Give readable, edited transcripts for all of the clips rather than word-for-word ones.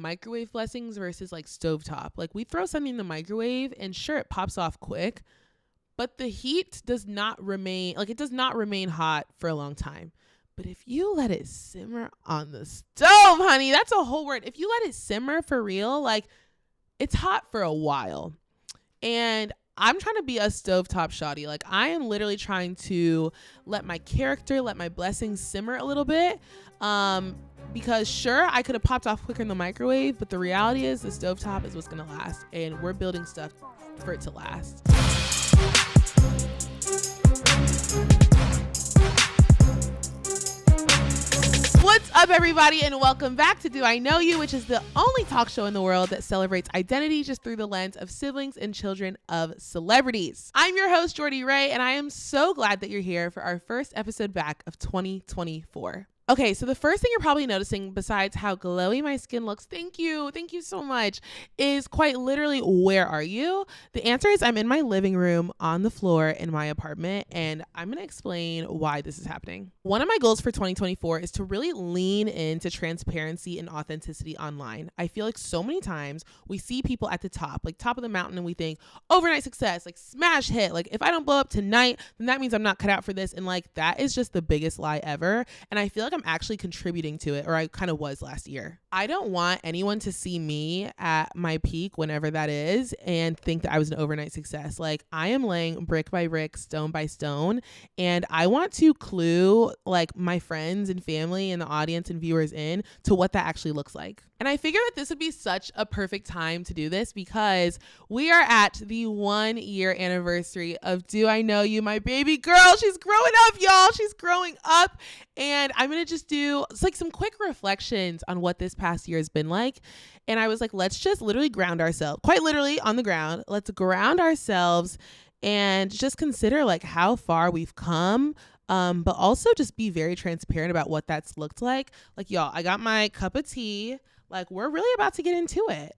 microwave blessings versus like stovetop. Like we throw something in the microwave and sure, it pops off quick, but the heat does not remain, like it does not remain hot for a long time. But if you let it simmer on the stove, honey, that's a whole word. If you let it simmer for real, like it's hot for a while. And I'm trying to be a stovetop shawty. Like I am literally trying to let my character, let my blessings simmer a little bit. Because sure, I could have popped off quicker in the microwave, but the reality is the stovetop is what's going to last. And we're building stuff for it to last. What's up, everybody, and welcome back to Do I Know You, which is the only talk show in the world that celebrates identity just through the lens of siblings and children of celebrities. I'm your host, Jordie Ray, and I am so glad that you're here for our first episode back of 2024. Okay, so the first thing you're probably noticing, besides how glowy my skin looks, thank you so much, is quite literally, where are you? The answer is I'm in my living room on the floor in my apartment, and I'm going to explain why this is happening. One of my goals for 2024 is to really lean into transparency and authenticity online. I feel like so many times we see people at the top, like top of the mountain, and we think overnight success, like smash hit, like if I don't blow up tonight, then that means I'm not cut out for this. And like that is just the biggest lie ever. And I feel like I'm actually contributing to it, or I kind of was last year. I don't want anyone to see me at my peak, whenever that is, and think that I was an overnight success. Like I am laying brick by brick, stone by stone, and I want to clue like my friends and family and the audience and viewers in to what that actually looks like. And I figured that this would be such a perfect time to do this because we are at the 1 year anniversary of Do I Know You, my baby girl. She's growing up, y'all. She's growing up. And I'm going to just do like some quick reflections on what this past year has been like. And I was like, let's just literally ground ourselves, quite literally on the ground. Let's ground ourselves and just consider like how far we've come. But also just be very transparent about what that's looked like. Like, y'all, I got my cup of tea. Like, we're really about to get into it.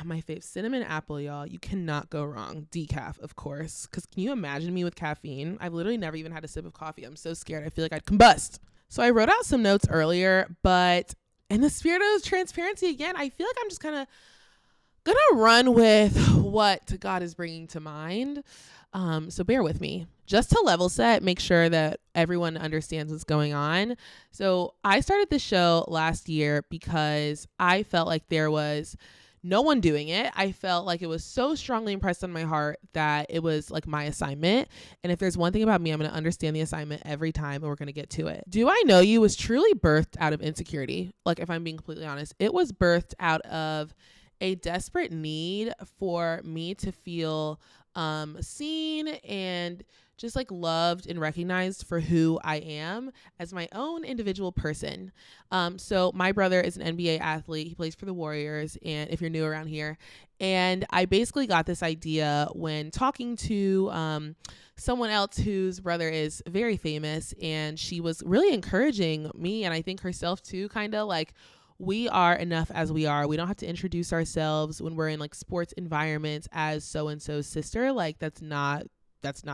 My fave, cinnamon apple, y'all. You cannot go wrong. Decaf, of course. Because can you imagine me with caffeine? I've literally never even had a sip of coffee. I'm so scared. I feel like I'd combust. So I wrote out some notes earlier, but in the spirit of transparency again, I feel like I'm just kind of gonna run with what God is bringing to mind. So bear with me. Just to level set, make sure that everyone understands what's going on. So I started this show last year because I felt like there was no one doing it. I felt like it was so strongly impressed on my heart that it was like my assignment. And if there's one thing about me, I'm going to understand the assignment every time, and we're going to get to it. Do I Know You was truly birthed out of insecurity. Like, if I'm being completely honest, it was birthed out of a desperate need for me to feel seen and just like loved and recognized for who I am as my own individual person. So my brother is an NBA athlete. He plays for the Warriors, and if you're new around here, and I basically got this idea when talking to someone else whose brother is very famous, and she was really encouraging me, and I think herself too, kind of like, we are enough as we are. We don't have to introduce ourselves when we're in like sports environments as so-and-so's sister. Like that's not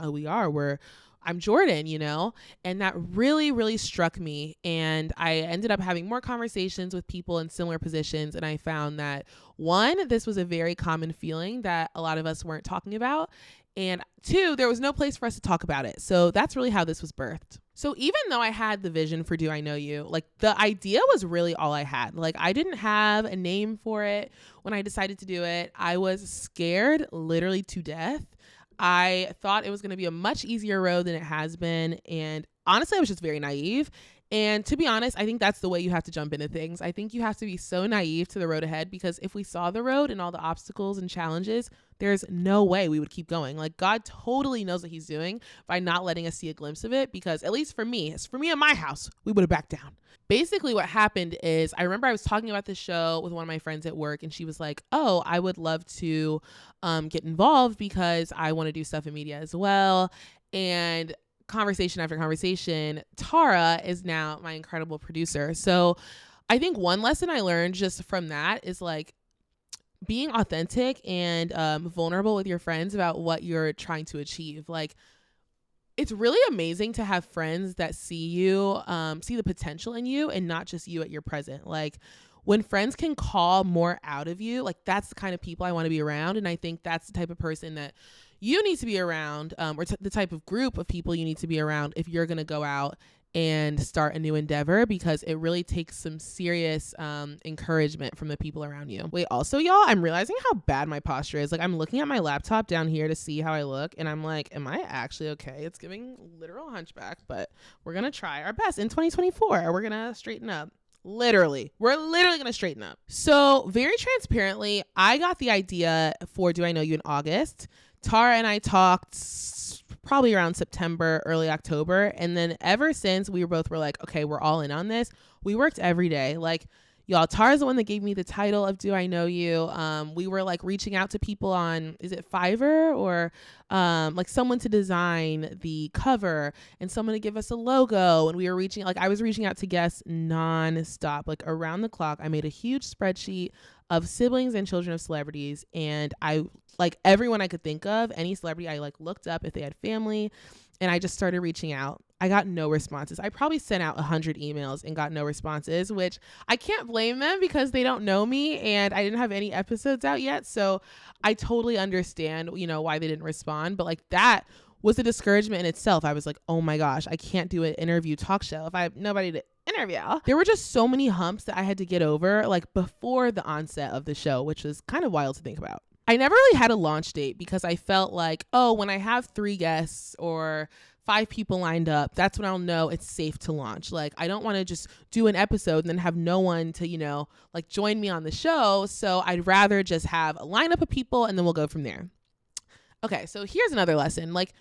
who we are. I'm Jordan, you know? And that really, really struck me. And I ended up having more conversations with people in similar positions. And I found that one, this was a very common feeling that a lot of us weren't talking about. And two, there was no place for us to talk about it. So that's really how this was birthed. So even though I had the vision for Do I Know You, like the idea was really all I had. Like I didn't have a name for it when I decided to do it. I was scared literally to death. I thought it was going to be a much easier road than it has been. And honestly, I was just very naive. And to be honest, I think that's the way you have to jump into things. I think you have to be so naive to the road ahead, because if we saw the road and all the obstacles and challenges, there's no way we would keep going. Like God totally knows what he's doing by not letting us see a glimpse of it, because at least for me in my house, we would have backed down. Basically what happened is I remember I was talking about this show with one of my friends at work, and she was like, oh, I would love to get involved because I want to do stuff in media as well. And conversation after conversation, Tara is now my incredible producer. So I think one lesson I learned just from that is like being authentic and vulnerable with your friends about what you're trying to achieve. Like it's really amazing to have friends that see you, see the potential in you and not just you at your present. Like when friends can call more out of you, like that's the kind of people I want to be around. And I think that's the type of person that you need to be around, or the type of group of people you need to be around if you're going to go out and start a new endeavor, because it really takes some serious encouragement from the people around you. Wait, also, y'all, I'm realizing how bad my posture is. Like, I'm looking at my laptop down here to see how I look, and I'm like, am I actually okay? It's giving literal hunchback, but we're going to try our best in 2024. We're going to straighten up. We're literally going to straighten up. So very transparently, I got the idea for Do I Know You in August. Tara and I talked probably around September, early October. And then ever since, we were like, okay, we're all in on this. We worked every day. Like, y'all, Tara's the one that gave me the title of Do I Know You. We were like reaching out to people on, is it Fiverr, or like someone to design the cover and someone to give us a logo. And we were I was reaching out to guests nonstop, like around the clock. I made a huge spreadsheet of siblings and children of celebrities. And I, like, everyone I could think of, any celebrity I like looked up if they had family, and I just started reaching out. I got no responses. I probably sent out 100 emails and got no responses, which I can't blame them because they don't know me and I didn't have any episodes out yet. So I totally understand, why they didn't respond. But like, that was a discouragement in itself. I was like, oh my gosh, I can't do an interview talk show if I have nobody to interview. There were just so many humps that I had to get over, like before the onset of the show, which was kind of wild to think about. I never really had a launch date because I felt like, oh, when I have 3 guests or 5 people lined up, that's when I'll know it's safe to launch. Like, I don't want to just do an episode and then have no one to, like join me on the show. So I'd rather just have a lineup of people and then we'll go from there. Okay, so here's another lesson. Like,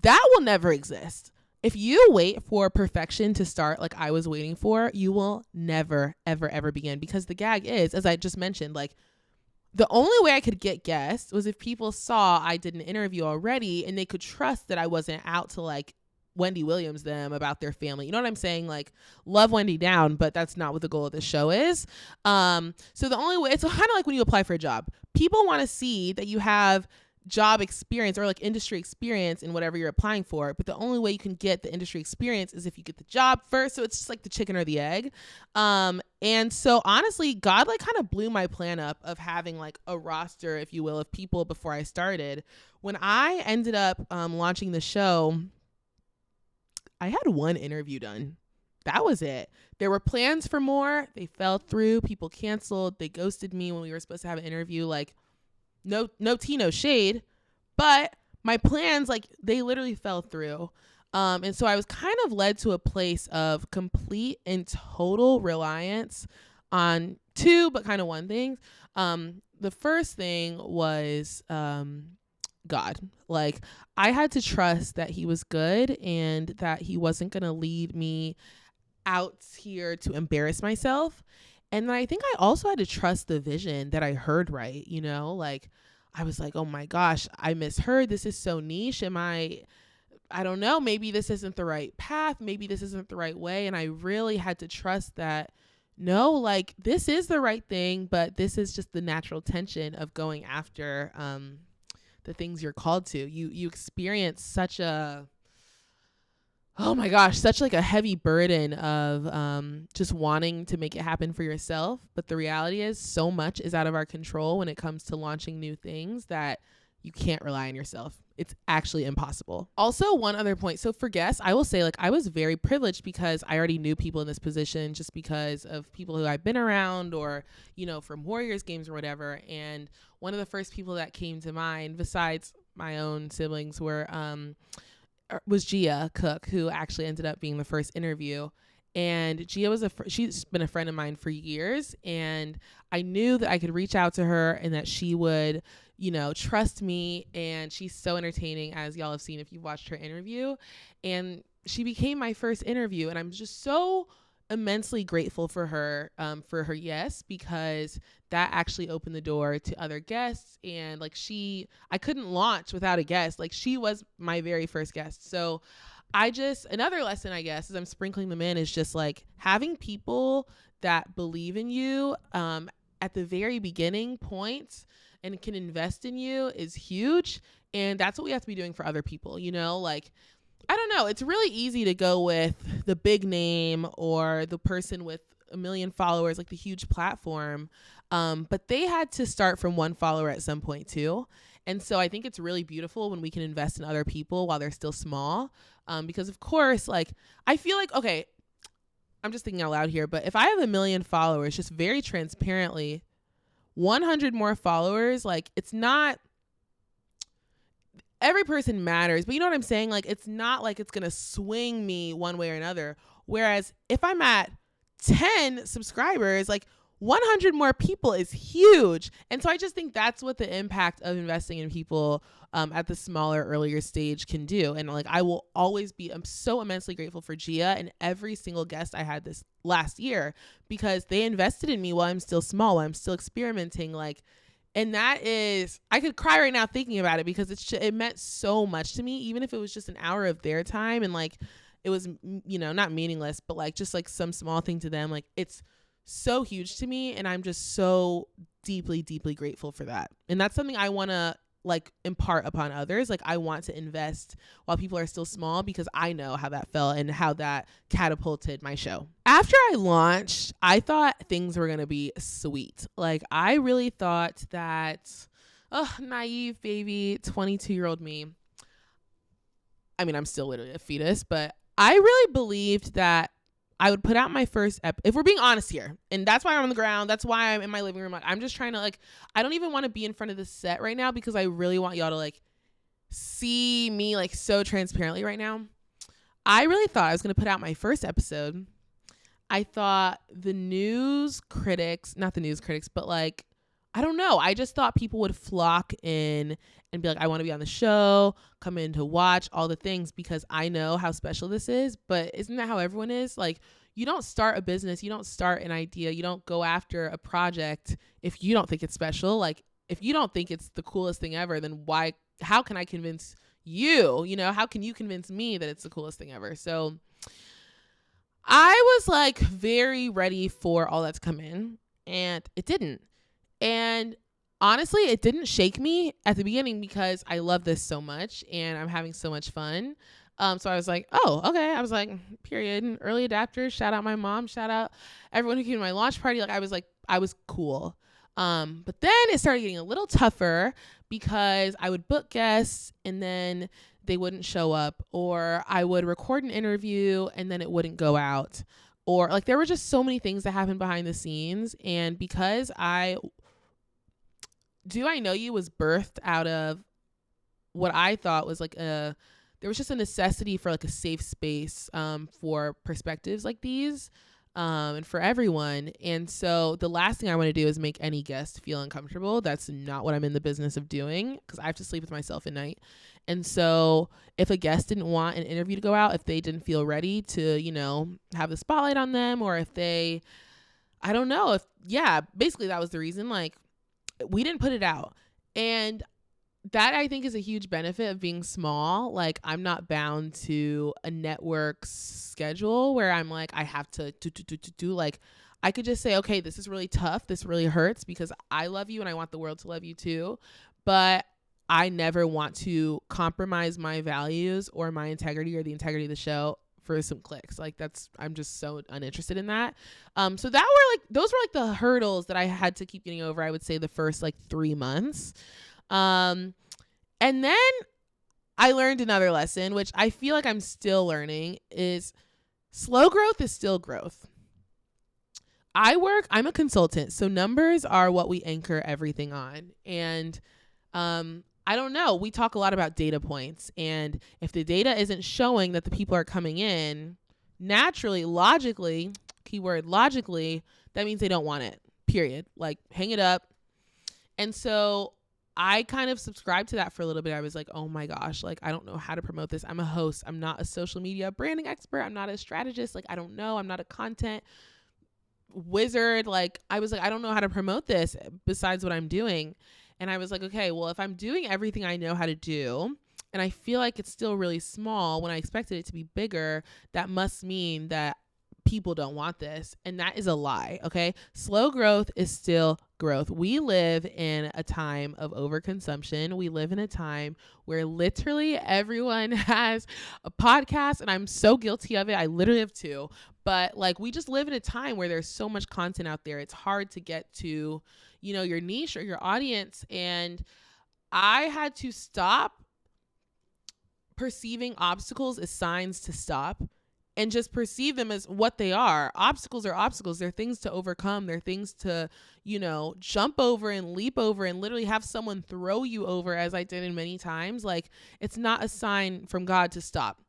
that will never exist. If you wait for perfection to start like I was waiting for, you will never, ever, ever begin. Because the gag is, as I just mentioned, like, the only way I could get guests was if people saw I did an interview already and they could trust that I wasn't out to like Wendy Williams them about their family. You know what I'm saying? Like, love Wendy down, but that's not what the goal of the show is. So the only way, it's kind of like when you apply for a job. People want to see that you have job experience or like industry experience in whatever you're applying for, but the only way you can get the industry experience is if you get the job first. So it's just like the chicken or the egg. And so honestly, God like kind of blew my plan up of having like a roster, if you will, of people before I started. When I ended up launching the show, I had 1 interview done. That was it. There were plans for more. They fell through. People canceled. They ghosted me when we were supposed to have an interview. Like, no tea, no shade, but my plans, like, they literally fell through. And so I was kind of led to a place of complete and total reliance on 2, but kind of 1 thing. The first thing was God. Like, I had to trust that he was good and that he wasn't going to lead me out here to embarrass myself. And then I think I also had to trust the vision that I heard, right? Like, I was like, oh my gosh, I misheard. This is so niche. I don't know, maybe this isn't the right path. Maybe this isn't the right way. And I really had to trust that, no, like, this is the right thing, but this is just the natural tension of going after the things you're called to. You experience such a, oh my gosh, such like a heavy burden of just wanting to make it happen for yourself. But the reality is so much is out of our control when it comes to launching new things that you can't rely on yourself. It's actually impossible. Also, one other point. So for guests, I will say, like, I was very privileged because I already knew people in this position just because of people who I've been around or, from Warriors games or whatever. And one of the first people that came to mind besides my own siblings was Gia Cook, who actually ended up being the first interview. And Gia she's been a friend of mine for years. And I knew that I could reach out to her and that she would, trust me. And she's so entertaining, as y'all have seen if you've watched her interview. And she became my first interview. And I'm just so immensely grateful for her yes, because that actually opened the door to other guests. And like, I couldn't launch without a guest. Like, she was my very first guest. So another lesson, I guess, as I'm sprinkling them in, is just like having people that believe in you at the very beginning point and can invest in you is huge. And that's what we have to be doing for other people, like, I don't know. It's really easy to go with the big name or the person with a million followers, like the huge platform. But they had to start from one follower at some point too. And so I think it's really beautiful when we can invest in other people while they're still small. Because of course, like, I feel like, okay, I'm just thinking out loud here, but if I have a million followers, just very transparently, 100 more followers, like, it's not, every person matters, but you know what I'm saying? Like, it's not like it's going to swing me one way or another. Whereas if I'm at 10 subscribers, like 100 more people is huge. And so I just think that's what the impact of investing in people at the smaller, earlier stage can do. And like, I will always be, I'm so immensely grateful for Gia and every single guest I had this last year, because they invested in me while I'm still small, while I'm still experimenting. Like, and that is, I could cry right now thinking about it, because it meant so much to me, even if it was just an hour of their time. And like, it was, you know, not meaningless, but like just like some small thing to them. Like, it's so huge to me. And I'm just so deeply, deeply grateful for that. And that's something I want to like impart upon others. Like, I want to invest while people are still small, because I know how that felt and how that catapulted my show. After I launched, I thought things were going to be sweet. Like, I really thought that, naive baby, 22-year-old me. I mean, I'm still literally a fetus, but I really believed that I would put out my first if we're being honest here, and that's why I'm on the ground. That's why I'm in my living room. Like, I'm just trying to, like, I don't even want to be in front of the set right now, because I really want y'all to like see me like so transparently right now. I really thought I was going to put out my first episode. I thought not the news critics, but like, I don't know. I just thought people would flock in and be like, I want to be on the show, come in to watch all the things, because I know how special this is. But isn't that how everyone is? Like, you don't start a business, you don't start an idea, you don't go after a project if you don't think it's special. Like, if you don't think it's the coolest thing ever, then how can I convince you? You know, how can you convince me that it's the coolest thing ever? So I was like very ready for all that to come in, and it didn't. And honestly, it didn't shake me at the beginning, because I love this so much and I'm having so much fun. So I was like, oh, okay. I was like, period. Early adapters, shout out my mom, shout out everyone who came to my launch party. Like, I was cool. But then it started getting a little tougher, because I would book guests and then they wouldn't show up, or I would record an interview and then it wouldn't go out, or like, there were just so many things that happened behind the scenes. And because Do I Know You was birthed out of what I thought was like there was just a necessity for like a safe space for perspectives like these and for everyone. And so the last thing I want to do is make any guest feel uncomfortable. That's not what I'm in the business of doing, because I have to sleep with myself at night. And so if a guest didn't want an interview to go out, if they didn't feel ready to, you know, have the spotlight on them, or if they, I don't know, basically that was the reason. Like, we didn't put it out. And that, I think, is a huge benefit of being small. Like, I'm not bound to a network's schedule where I'm like, I have to do. Like, I could just say, okay, this is really tough. This really hurts, because I love you and I want the world to love you too. But I never want to compromise my values or my integrity or the integrity of the show for some clicks. Like, I'm just so uninterested in that. So those were like the hurdles that I had to keep getting over, I would say, the first like 3 months. And then I learned another lesson, which I feel like I'm still learning, is slow growth is still growth. I'm a consultant, so numbers are what we anchor everything on. And, I don't know. We talk a lot about data points, and if the data isn't showing that the people are coming in, naturally, logically, keyword logically, that means they don't want it, period. Like, hang it up. And so I kind of subscribed to that for a little bit. I was like, oh my gosh, like, I don't know how to promote this. I'm a host. I'm not a social media branding expert. I'm not a strategist. Like, I don't know. I'm not a content wizard. Like, I was like, I don't know how to promote this besides what I'm doing. And I was like, okay, well, if I'm doing everything I know how to do, and I feel like it's still really small when I expected it to be bigger, that must mean that people don't want this. And that is a lie. Okay. Slow growth is still growth. We live in a time of overconsumption. We live in a time where literally everyone has a podcast, and I'm so guilty of it. I literally have two. But like, we just live in a time where there's so much content out there. It's hard to get to, you know, your niche or your audience. And I had to stop perceiving obstacles as signs to stop and just perceive them as what they are. Obstacles are obstacles. They're things to overcome. They're things to, you know, jump over and leap over and literally have someone throw you over, as I did in many times. Like, it's not a sign from God to stop.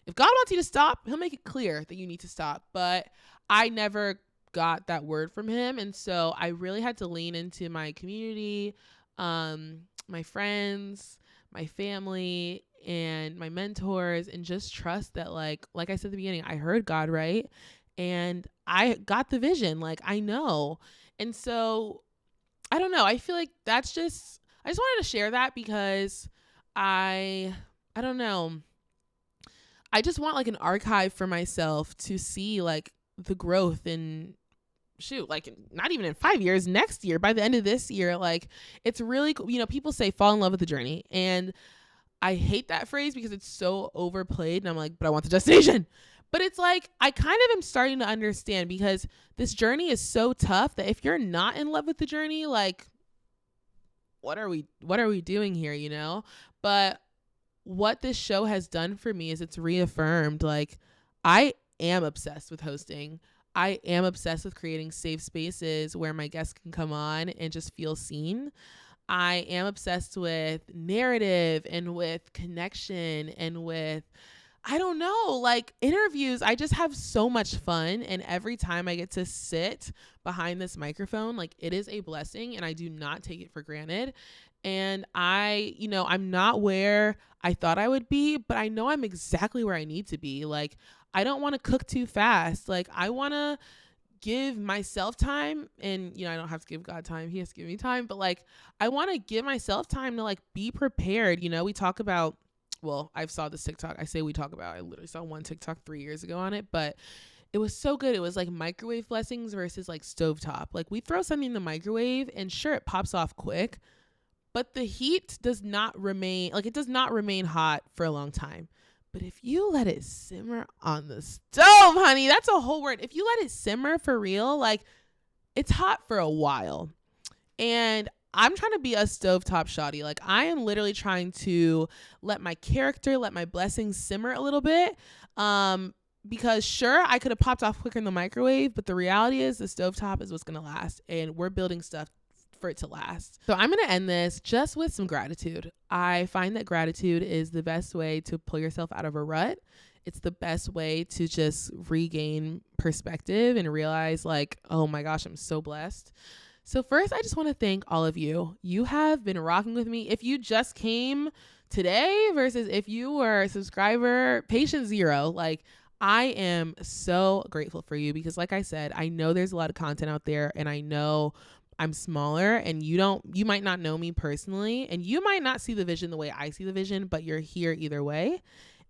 If God wants you to stop, he'll make it clear that you need to stop. But I never got that word from him. And so I really had to lean into my community, my friends, my family, and my mentors, and just trust that, like I said at the beginning, I heard God, right? And I got the vision. Like, I know. And so I don't know. I feel like I just wanted to share that because I don't know. I just want like an archive for myself to see like the growth in, like not even in 5 years, next year, by the end of this year. Like, it's really cool. You know, people say fall in love with the journey, and I hate that phrase because it's so overplayed, and I'm like, but I want the destination. But it's like, I kind of am starting to understand, because this journey is so tough that if you're not in love with the journey, like, what are we doing here, you know? But what this show has done for me is it's reaffirmed, like, I am obsessed with hosting. I am obsessed with creating safe spaces where my guests can come on and just feel seen. I am obsessed with narrative and with connection and with, I don't know, like interviews. I just have so much fun. And every time I get to sit behind this microphone, like, it is a blessing, and I do not take it for granted. And I'm not where I thought I would be, but I know I'm exactly where I need to be. Like, I don't want to cook too fast. Like, I want to give myself time, and, you know, I don't have to give God time. He has to give me time. But like, I want to give myself time to like be prepared. You know, we talk about, well, I saw this TikTok. I literally saw one TikTok 3 years ago on it, but it was so good. It was like microwave blessings versus like stovetop. Like, we throw something in the microwave and sure, it pops off quick, but the heat does not remain hot for a long time. But if you let it simmer on the stove, honey, that's a whole word. If you let it simmer for real, like, it's hot for a while. And I'm trying to be a stovetop shawty. Like, I am literally trying to let my character, let my blessings simmer a little bit. Because sure, I could have popped off quicker in the microwave, but the reality is the stovetop is what's going to last. And we're building stuff for it to last. So I'm going to end this just with some gratitude. I find that gratitude is the best way to pull yourself out of a rut. It's the best way to just regain perspective and realize, like, oh my gosh, I'm so blessed. So first, I just want to thank all of you. You have been rocking with me. If you just came today versus if you were a subscriber, patient zero, like, I am so grateful for you, because like I said, I know there's a lot of content out there, and I know I'm smaller, and you might not know me personally, and you might not see the vision the way I see the vision, but you're here either way.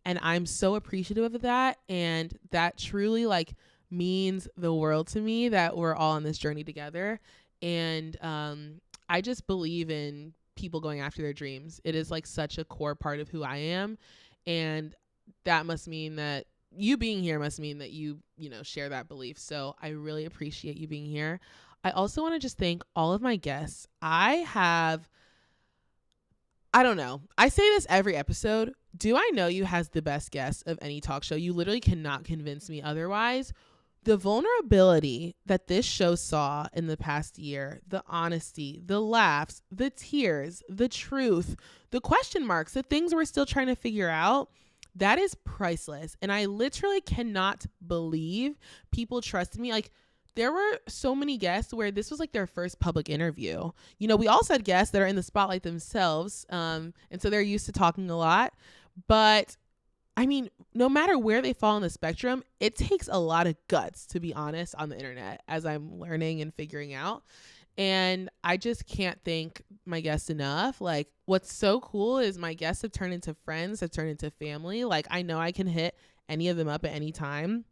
And I'm so appreciative of that. And that truly like means the world to me, that we're all on this journey together. And I just believe in people going after their dreams. It is like such a core part of who I am. And that must mean that you being here must mean that you share that belief. So I really appreciate you being here. I also want to just thank all of my guests. I don't know. I say this every episode. Do I Know You has the best guests of any talk show? You literally cannot convince me otherwise. The vulnerability that this show saw in the past year, the honesty, the laughs, the tears, the truth, the question marks, the things we're still trying to figure out, that is priceless. And I literally cannot believe people trusted me. Like, there were so many guests where this was like their first public interview. You know, we also had guests that are in the spotlight themselves. And so they're used to talking a lot. But I mean, no matter where they fall on the spectrum, it takes a lot of guts, to be honest, on the internet, as I'm learning and figuring out. And I just can't thank my guests enough. Like, what's so cool is my guests have turned into friends, have turned into family. Like, I know I can hit any of them up at any time.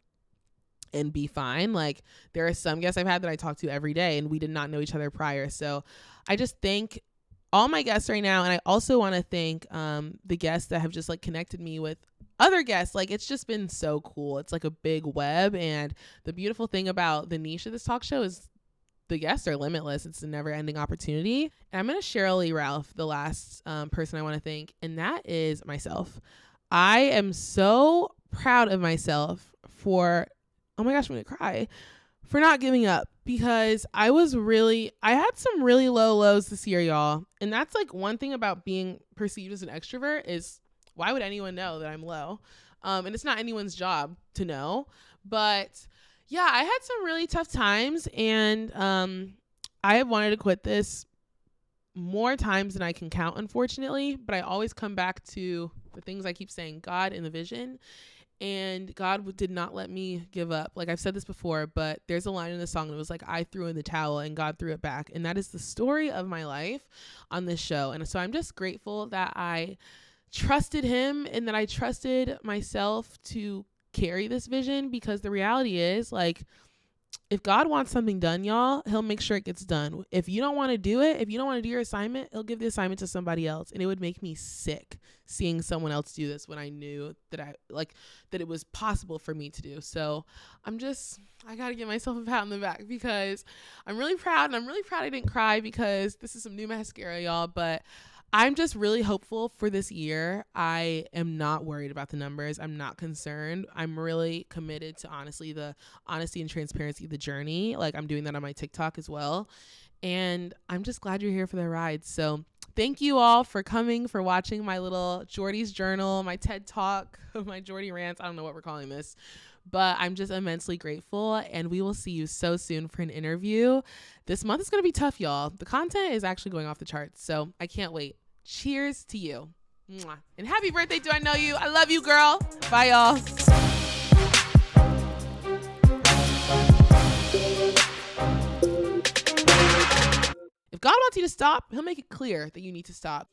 and be fine. Like there are some guests I've had that I talk to every day and we did not know each other prior. So I just thank all my guests right now. And I also want to thank the guests that have just like connected me with other guests. Like it's just been so cool. It's like a big web. And the beautiful thing about the niche of this talk show is the guests are limitless. It's a never ending opportunity. And I'm going to share Lee Ralph, the last person I want to thank. And that is myself. I am so proud of myself for, oh my gosh, I'm going to cry, for not giving up, because I had some really low lows this year, y'all. And that's like one thing about being perceived as an extrovert is why would anyone know that I'm low? And it's not anyone's job to know. But yeah, I had some really tough times, and I have wanted to quit this more times than I can count, unfortunately. But I always come back to the things I keep saying, God and the vision. And God did not let me give up. Like I've said this before, but there's a line in the song that was like, I threw in the towel and God threw it back. And that is the story of my life on this show. And so I'm just grateful that I trusted him and that I trusted myself to carry this vision, because the reality is, like, if God wants something done, y'all, he'll make sure it gets done. If you don't want to do it, if you don't want to do your assignment, he'll give the assignment to somebody else. And it would make me sick seeing someone else do this when I knew that that it was possible for me to do. So I got to give myself a pat on the back, because I'm really proud, and I'm really proud I didn't cry, because this is some new mascara, y'all. But I'm just really hopeful for this year. I am not worried about the numbers. I'm not concerned. I'm really committed to the honesty and transparency of the journey. Like I'm doing that on my TikTok as well. And I'm just glad you're here for the ride. So thank you all for coming, for watching my little Jordie's journal, my TED Talk, my Jordie rants. I don't know what we're calling this, but I'm just immensely grateful. And we will see you so soon for an interview. This month is going to be tough, y'all. The content is actually going off the charts, so I can't wait. Cheers to you. Mwah. And happy birthday, Do I Know You? I love you, girl. Bye, y'all. If God wants you to stop, he'll make it clear that you need to stop.